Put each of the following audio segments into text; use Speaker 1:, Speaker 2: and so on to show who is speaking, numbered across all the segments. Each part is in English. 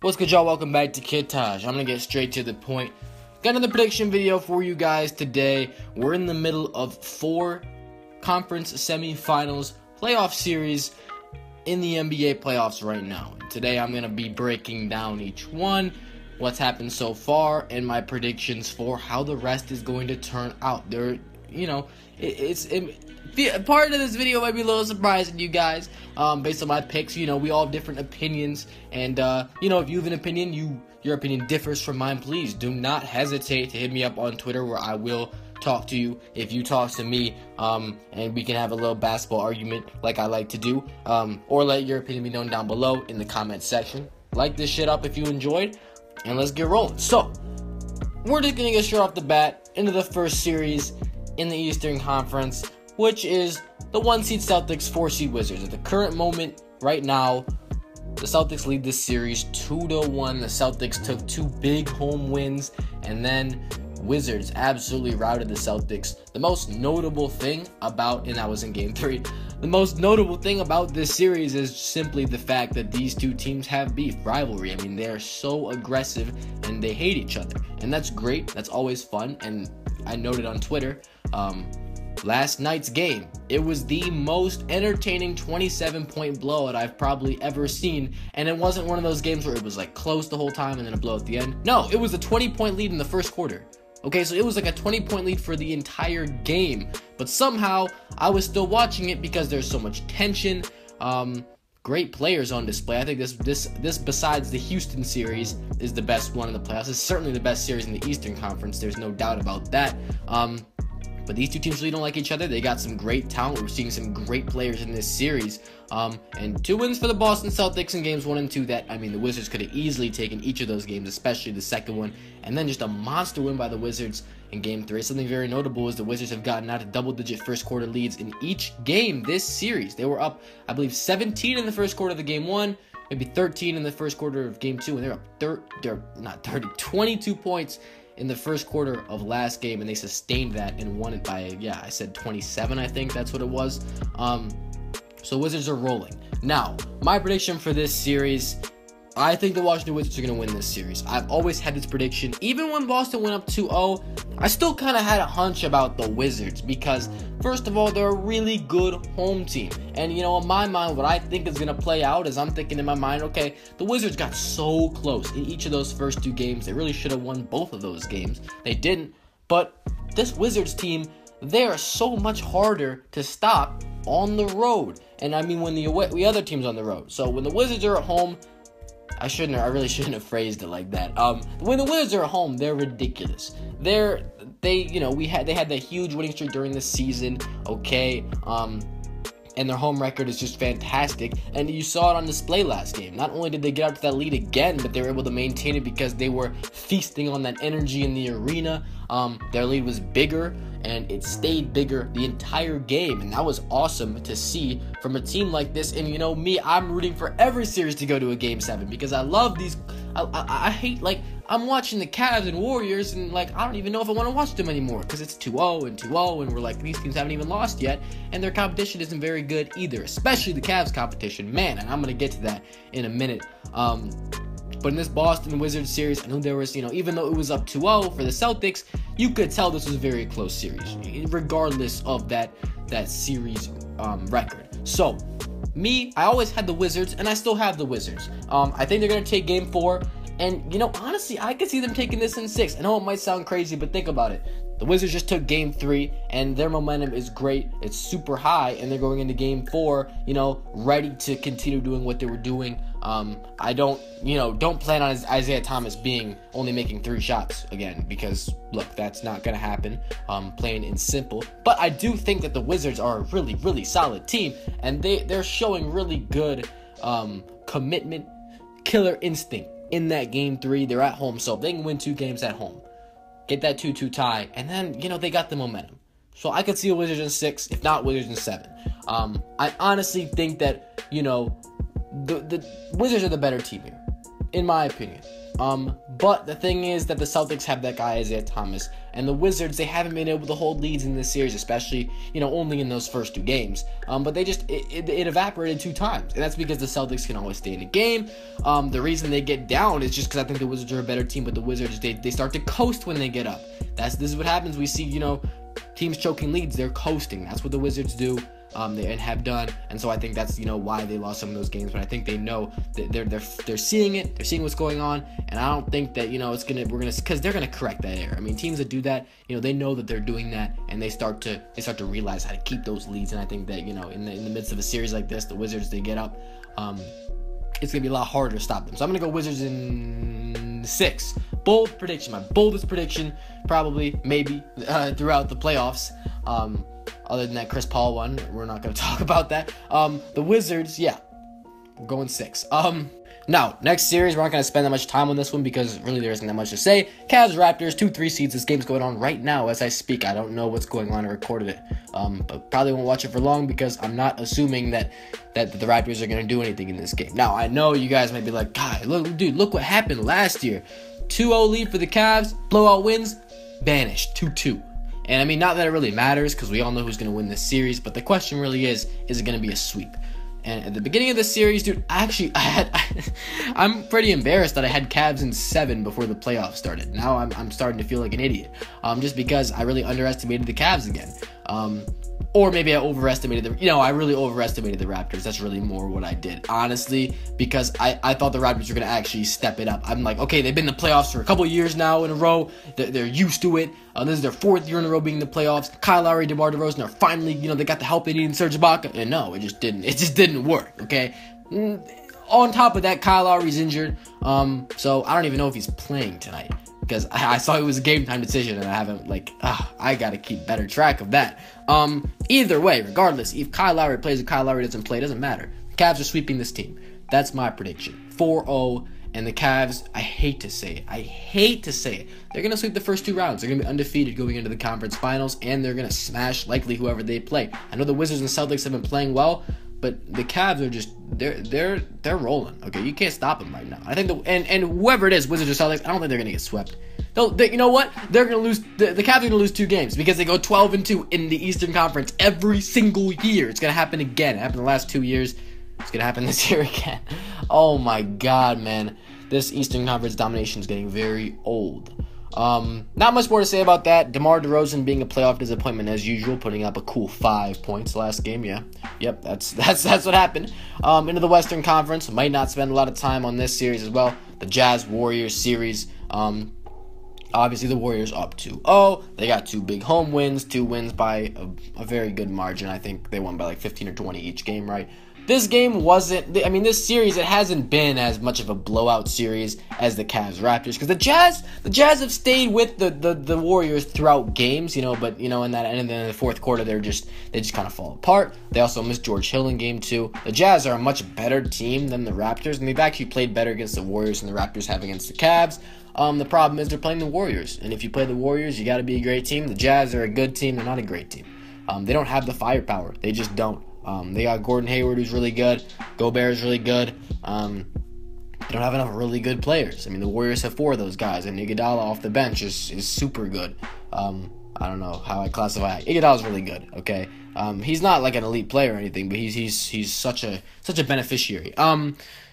Speaker 1: What's good, y'all? Welcome back to Kid Taj. I'm going to get straight to the point. Got another prediction video for you guys today. We're in the middle of 4 conference semifinals playoff series in the NBA playoffs right now. Today I'm going to be breaking down each one, what's happened so far, and my predictions for how the rest is going to turn out. Part of this video might be a little surprising to you guys, based on my picks. We all have different opinions, and if you have an opinion, your opinion differs from mine, please do not hesitate to hit me up on Twitter, where I will talk to you if you talk to me, and we can have a little basketball argument like I like to do, or let your opinion be known down below in the comment section. Like this shit up if you enjoyed, and let's get rolling. So, we're just gonna get straight off the bat into the first series in the Eastern Conference, which is the 1-seed Celtics, 4-seed Wizards. At the current moment, right now, the Celtics lead this series 2-1. The Celtics took 2 big home wins, and then Wizards absolutely routed the Celtics. The most notable thing about, and that was in Game 3, the most notable thing about this series is simply the fact that these two teams have beef, rivalry. I mean, they're so aggressive, and they hate each other. And that's great. That's always fun, and I noted on Twitter, last night's game, it was the most entertaining 27-point blowout I've probably ever seen, and it wasn't one of those games where it was like close the whole time and then a blowout at the end. No, it was a 20-point lead in the first quarter. Okay, so it was like a 20-point lead for the entire game, but somehow I was still watching it because there's so much tension. Great players on display. I think this besides the Houston series is the best one in the playoffs. It's certainly the best series in the Eastern Conference. There's no doubt about that. But these two teams really don't like each other. They got some great talent. We're seeing some great players in this series. And 2 wins for the Boston Celtics in games 1 and 2 that, the Wizards could have easily taken each of those games, especially the second one. And then just a monster win by the Wizards in Game 3. Something very notable is the Wizards have gotten out of double-digit first-quarter leads in each game this series. They were up, I believe, 17 in the first quarter of the Game 1, maybe 13 in the first quarter of Game 2, and they're up 22 points in the first quarter of last game, and they sustained that and won it by, I said 27, I think that's what it was. So Wizards are rolling. Now, my prediction for this series, I think the Washington Wizards are going to win this series. I've always had this prediction. Even when Boston went up 2-0, I still kind of had a hunch about the Wizards because, first of all, they're a really good home team. And, in my mind, what I think is going to play out is I'm thinking in my mind, okay, the Wizards got so close in each of those first 2 games. They really should have won both of those games. They didn't. But this Wizards team, they are so much harder to stop on the road. And when the other team's on the road. So when the Wizards are at home, I really shouldn't have phrased it like that. When the Wizards are at home, they're ridiculous. They had that huge winning streak during the season, okay? And their home record is just fantastic. And you saw it on display last game. Not only did they get out to that lead again, but they were able to maintain it because they were feasting on that energy in the arena. Their lead was bigger, and it stayed bigger the entire game. And that was awesome to see from a team like this. And me, I'm rooting for every series to go to a Game 7 because I love these. I hate, I'm watching the Cavs and Warriors, and I don't even know if I want to watch them anymore because it's 2-0 and 2-0, and we're like, these teams haven't even lost yet, and their competition isn't very good either, especially the Cavs competition, man, and I'm going to get to that in a minute. But in this Boston Wizards series, I knew there was, even though it was up 2-0 for the Celtics, you could tell this was a very close series, regardless of that series record. So, I always had the Wizards, and I still have the Wizards. I think they're going to take Game 4, and, honestly, I could see them taking this in 6. I know it might sound crazy, but think about it. The Wizards just took Game 3, and their momentum is great. It's super high, and they're going into Game 4, ready to continue doing what they were doing. I don't plan on Isaiah Thomas only making 3 shots again, because, look, that's not going to happen, plain and simple. But I do think that the Wizards are a really, really solid team, and they're showing really good commitment, killer instinct in that Game 3. They're at home, so if they can win 2 games at home, get that 2-2 tie, and then, they got the momentum. So I could see a Wizards in 6, if not Wizards in 7. I honestly think that, the Wizards are the better team here, in my opinion. But the thing is that the Celtics have that guy Isaiah Thomas, and the Wizards, they haven't been able to hold leads in this series, especially, only in those first 2 games. But they just, it evaporated 2 times, and that's because the Celtics can always stay in a game. The reason they get down is just because I think the Wizards are a better team, but the Wizards, they start to coast when they get up. This is what happens. We see, teams choking leads, they're coasting. That's what the Wizards do. They have done, and so I think that's why they lost some of those games. But I think they know that they're seeing it, they're seeing what's going on, and I don't think that because they're gonna correct that error. I mean, teams that do that, they know that they're doing that, and they start to realize how to keep those leads. And I think that in the midst of a series like this, the Wizards, they get up, it's gonna be a lot harder to stop them. So I'm gonna go Wizards in 6. Bold prediction, my boldest prediction, probably, maybe, throughout the playoffs. Other than that Chris Paul one, we're not going to talk about that. The Wizards, yeah, we're going 6. Now, next series, we're not going to spend that much time on this one because really there isn't that much to say. Cavs, Raptors, 2-3 seeds. This game's going on right now as I speak. I don't know what's going on. I recorded it, but probably won't watch it for long because I'm not assuming that the Raptors are going to do anything in this game. Now, I know you guys might be like, God, look what happened last year. 2-0 lead for the Cavs, blowout wins, banished, 2-2. And I mean, not that it really matters because we all know who's going to win this series, but the question really is it going to be a sweep? And at the beginning of the series, dude, I'm pretty embarrassed that I had Cavs in 7 before the playoffs started. Now I'm starting to feel like an idiot, just because I really underestimated the Cavs again. Or maybe I overestimated I really overestimated the Raptors. That's really more what I did, honestly, because I thought the Raptors were going to actually step it up. I'm like, okay, they've been in the playoffs for a couple years now in a row. They're used to it. This is their 4th year in a row being in the playoffs. Kyle Lowry, DeMar DeRozan are finally, they got the help they need in Serge Ibaka. And no, it just didn't work, okay? On top of that, Kyle Lowry's injured. So I don't even know if he's playing tonight, because I saw it was a game time decision, and I haven't, I gotta keep better track of that. Either way, regardless, if Kyle Lowry plays or Kyle Lowry doesn't play, it doesn't matter. The Cavs are sweeping this team. That's my prediction. 4-0, and the Cavs, I hate to say it, they're gonna sweep the first 2 rounds. They're gonna be undefeated going into the conference finals, and they're gonna smash likely whoever they play. I know the Wizards and Celtics have been playing well, but the Cavs are just they're rolling. Okay, you can't stop them right now. I think and whoever it is, Wizards or Celtics, I don't think they're gonna get swept. You know what? They're gonna lose. The Cavs are gonna lose 2 games because they go 12-2 in the Eastern Conference every single year. It's gonna happen again. It happened the last 2 years. It's gonna happen this year again. Oh my God, man! This Eastern Conference domination is getting very old. Not much more to say about that. DeMar DeRozan being a playoff disappointment as usual, putting up a cool 5 points last game. Yeah, yep, that's what happened. Into the Western Conference, might not spend a lot of time on this series as well. The Jazz Warriors series. Obviously, the Warriors up 2-0. They got 2 big home wins, 2 wins by a very good margin. I think they won by 15 or 20 each game, right? This game wasn't, I mean, this series, it hasn't been as much of a blowout series as the Cavs-Raptors, because the Jazz have stayed with the Warriors throughout games, but, in that, and then in the fourth quarter, they just kind of fall apart. They also missed George Hill in game 2. The Jazz are a much better team than the Raptors, and they've actually played better against the Warriors than the Raptors have against the Cavs. The problem is they're playing the Warriors, and if you play the Warriors, you got to be a great team. The Jazz are a good team. They're not a great team. They don't have the firepower. They just don't. They got Gordon Hayward, who's really good. Gobert is really good. They don't have enough really good players. I mean, the Warriors have 4 of those guys, and Iguodala off the bench is super good. I don't know how I classify it. Iguodala's really good. Okay, he's not like an elite player or anything, but he's such a beneficiary.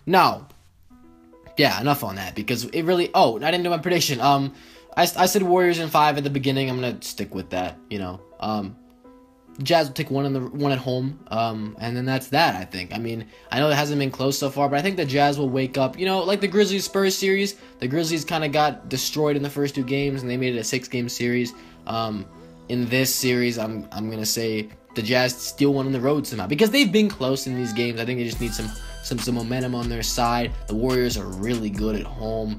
Speaker 1: Now, yeah, enough on that because it really. Oh, I didn't do my prediction. I said Warriors in 5 at the beginning. I'm gonna stick with that. Jazz will take one at home, and then that's that, I think. I mean, I know it hasn't been close so far, but I think the Jazz will wake up. Like the Grizzlies-Spurs series, the Grizzlies kind of got destroyed in the first 2 games, and they made it a 6-game series. In this series, I'm going to say the Jazz still won on the road somehow, because they've been close in these games. I think they just need some momentum on their side. The Warriors are really good at home.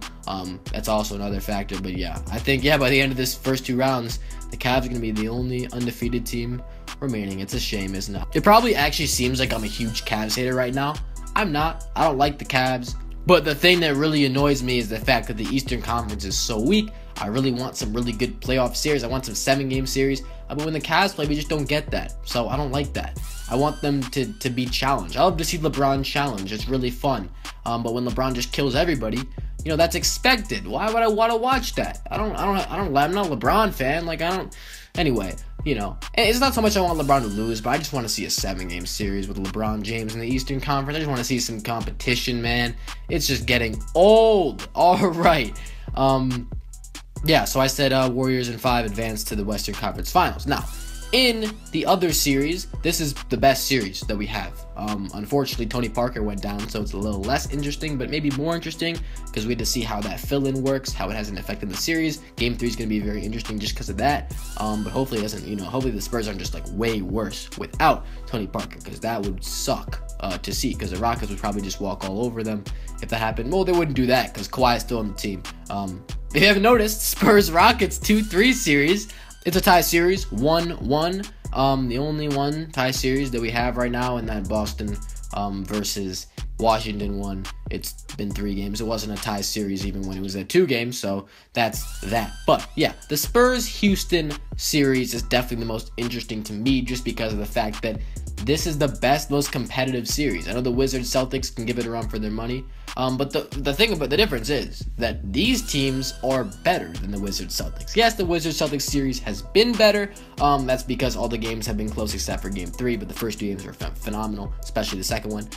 Speaker 1: That's also another factor, but yeah, I think, by the end of this first 2 rounds, the Cavs are going to be the only undefeated team remaining. It's a shame, isn't it? It probably actually seems like I'm a huge Cavs hater right now. I'm not. I don't like the Cavs. But the thing that really annoys me is the fact that the Eastern Conference is so weak. I really want some really good playoff series. I want some 7-game series. But when the Cavs play, we just don't get that. So I don't like that. I want them to be challenged. I love to see LeBron challenge. It's really fun. But when LeBron just kills everybody, that's expected. Why would I want to watch that? I'm not a LeBron fan. Anyway, and it's not so much I want LeBron to lose, but I just want to see a 7-game series with LeBron James in the Eastern Conference. I just want to see some competition, man. It's just getting old. All right. So I said Warriors in 5 advance to the Western Conference Finals. Now, in the other series, this is the best series that we have. Unfortunately, Tony Parker went down, so it's a little less interesting, but maybe more interesting because we had to see how that fill-in works, how it has an effect in the series. Game 3 is going to be very interesting just because of that. But hopefully it doesn't, hopefully the Spurs aren't just way worse without Tony Parker, because that would suck to see, because the Rockets would probably just walk all over them if that happened. Well, they wouldn't do that because Kawhi is still on the team. If you haven't noticed, Spurs-Rockets 2-3 series. It's a tie series, 1-1. The only one tie series that we have right now in that Boston versus Washington one. It's been 3 games. It wasn't a tie series even when it was at 2 games, so that's that. But yeah, the Spurs-Houston series is definitely the most interesting to me just because of the fact that this is the best, most competitive series. I know the Wizards-Celtics can give it a run for their money, but the thing about the difference is that these teams are better than the Wizards-Celtics. Yes, the Wizards-Celtics series has been better. That's because all the games have been close except for Game 3, but the first 2 games were phenomenal, especially the second one.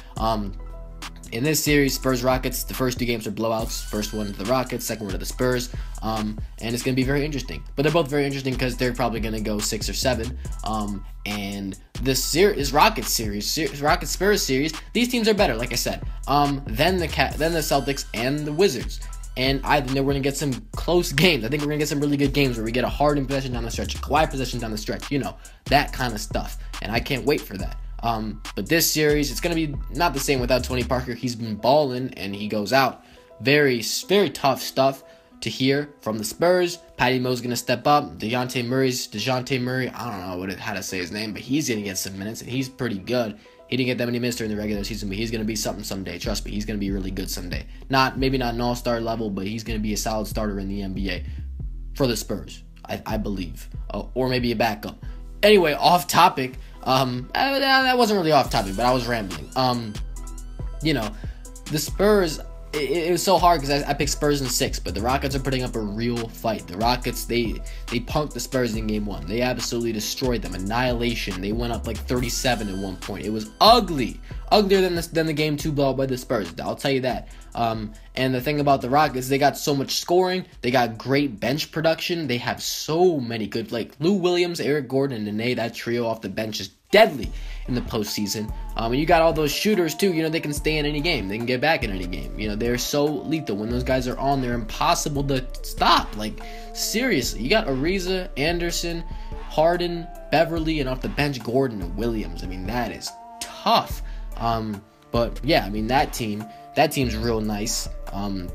Speaker 1: In this series, Spurs-Rockets, the first 2 games are blowouts. First one to the Rockets, second one to the Spurs. And it's going to be very interesting. But they're both very interesting because they're probably going to go 6 or 7. And this Rockets series, Rockets-Spurs series, these teams are better, like I said, than the Celtics and the Wizards. And I think that we're going to get some close games. I think we're going to get some really good games where we get a Harden possession down the stretch, a Kawhi possession down the stretch, that kind of stuff. And I can't wait for that. But this series, it's going to be not the same without Tony Parker. He's been balling and he goes out. Very, very tough stuff to hear from the Spurs. Patty Mo's going to step up. DeJounte Murray, I don't know how to say his name, but he's going to get some minutes and he's pretty good. He didn't get that many minutes during the regular season, but he's going to be something someday. Trust me, he's going to be really good someday. Maybe not an all-star level, but he's going to be a solid starter in the NBA for the Spurs, I believe. Or maybe a backup. Anyway, off topic. That wasn't really off topic, but I was rambling. The Spurs, it was so hard because I picked Spurs in 6, but the Rockets are putting up a real fight. The Rockets, they punked the Spurs in Game 1. They absolutely destroyed them. Annihilation. They went up 37 at one point. It was ugly. Uglier than the Game 2 blowout by the Spurs. I'll tell you that. And the thing about the Rockets, they got so much scoring. They got great bench production. They have so many good, Lou Williams, Eric Gordon, and Nene. That trio off the bench is deadly in the postseason. And you got all those shooters too. They can stay in any game. They can get back in any game. They're so lethal. When those guys are on, they're impossible to stop. Seriously, you got Ariza, Anderson, Harden, Beverly, and off the bench, Gordon and Williams. That is tough. But yeah, that team's real nice. I'm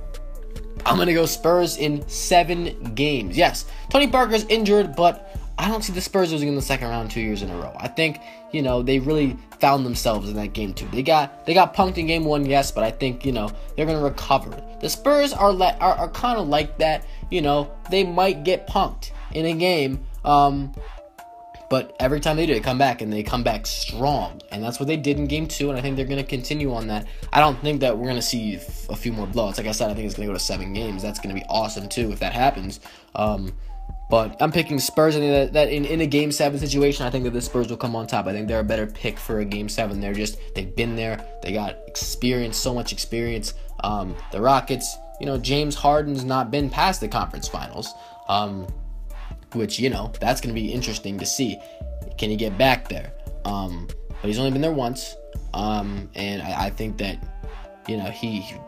Speaker 1: going to go Spurs in 7 games. Yes, Tony Parker's injured, but I don't see the Spurs losing in the second round 2 years in a row. I think, they really found themselves in that Game 2. They got punked in Game 1, yes, but I think, they're going to recover. The Spurs are kind of like that. They might get punked in a game, but every time they do, they come back, and they come back strong. And that's what they did in Game 2, and I think they're going to continue on that. I don't think that we're going to see a few more blowouts. Like I said, I think it's going to go to 7 games. That's going to be awesome, too, if that happens. But I'm picking Spurs. I think that in a Game 7 situation, I think that the Spurs will come on top. I think they're a better pick for a Game 7. They've been there. They got experience, so much experience. The Rockets, James Harden's not been past the conference finals. Which, that's going to be interesting to see. Can he get back there? But he's only been there once. And I think that,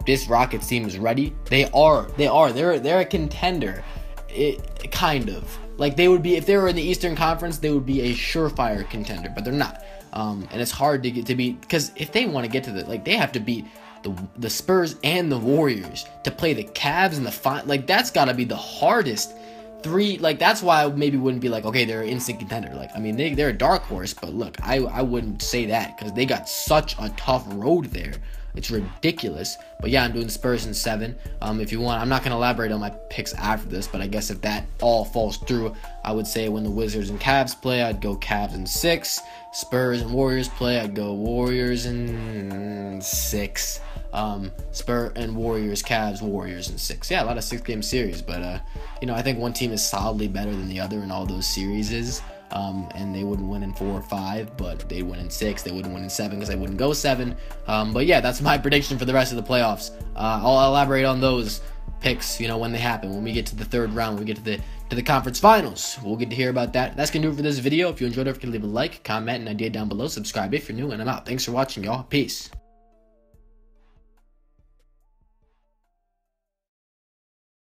Speaker 1: this Rockets team is ready. They're a contender. Kind of. They would be, if they were in the Eastern Conference, they would be a surefire contender, but they're not. And it's hard to beat, because if they want to get to they have to beat the Spurs and the Warriors to play the Cavs and the final. That's got to be the hardest 3, that's why I maybe wouldn't be okay, they're an instant contender. They're a dark horse, but look, I wouldn't say that because they got such a tough road there. It's ridiculous. But yeah, I'm doing Spurs in 7. If you want, I'm not going to elaborate on my picks after this, but I guess if that all falls through, I would say when the Wizards and Cavs play, I'd go Cavs in 6. Spurs and Warriors play, I'd go Warriors in 6. Spurs and Warriors, Cavs, Warriors in 6. Yeah, a lot of 6-game series, but you know, I think one team is solidly better than the other in all those series. And they wouldn't win in 4 or 5, but they'd win in 6. They wouldn't win in 7 because they wouldn't go 7. But yeah, that's my prediction for the rest of the playoffs. I'll elaborate on those picks, you know, when they happen. When we get to the third round, when we get to the conference finals, we'll get to hear about that. That's gonna do it for this video. If you enjoyed it, leave a like, comment, and idea down below. Subscribe if you're new, and I'm out. Thanks for watching, y'all. Peace.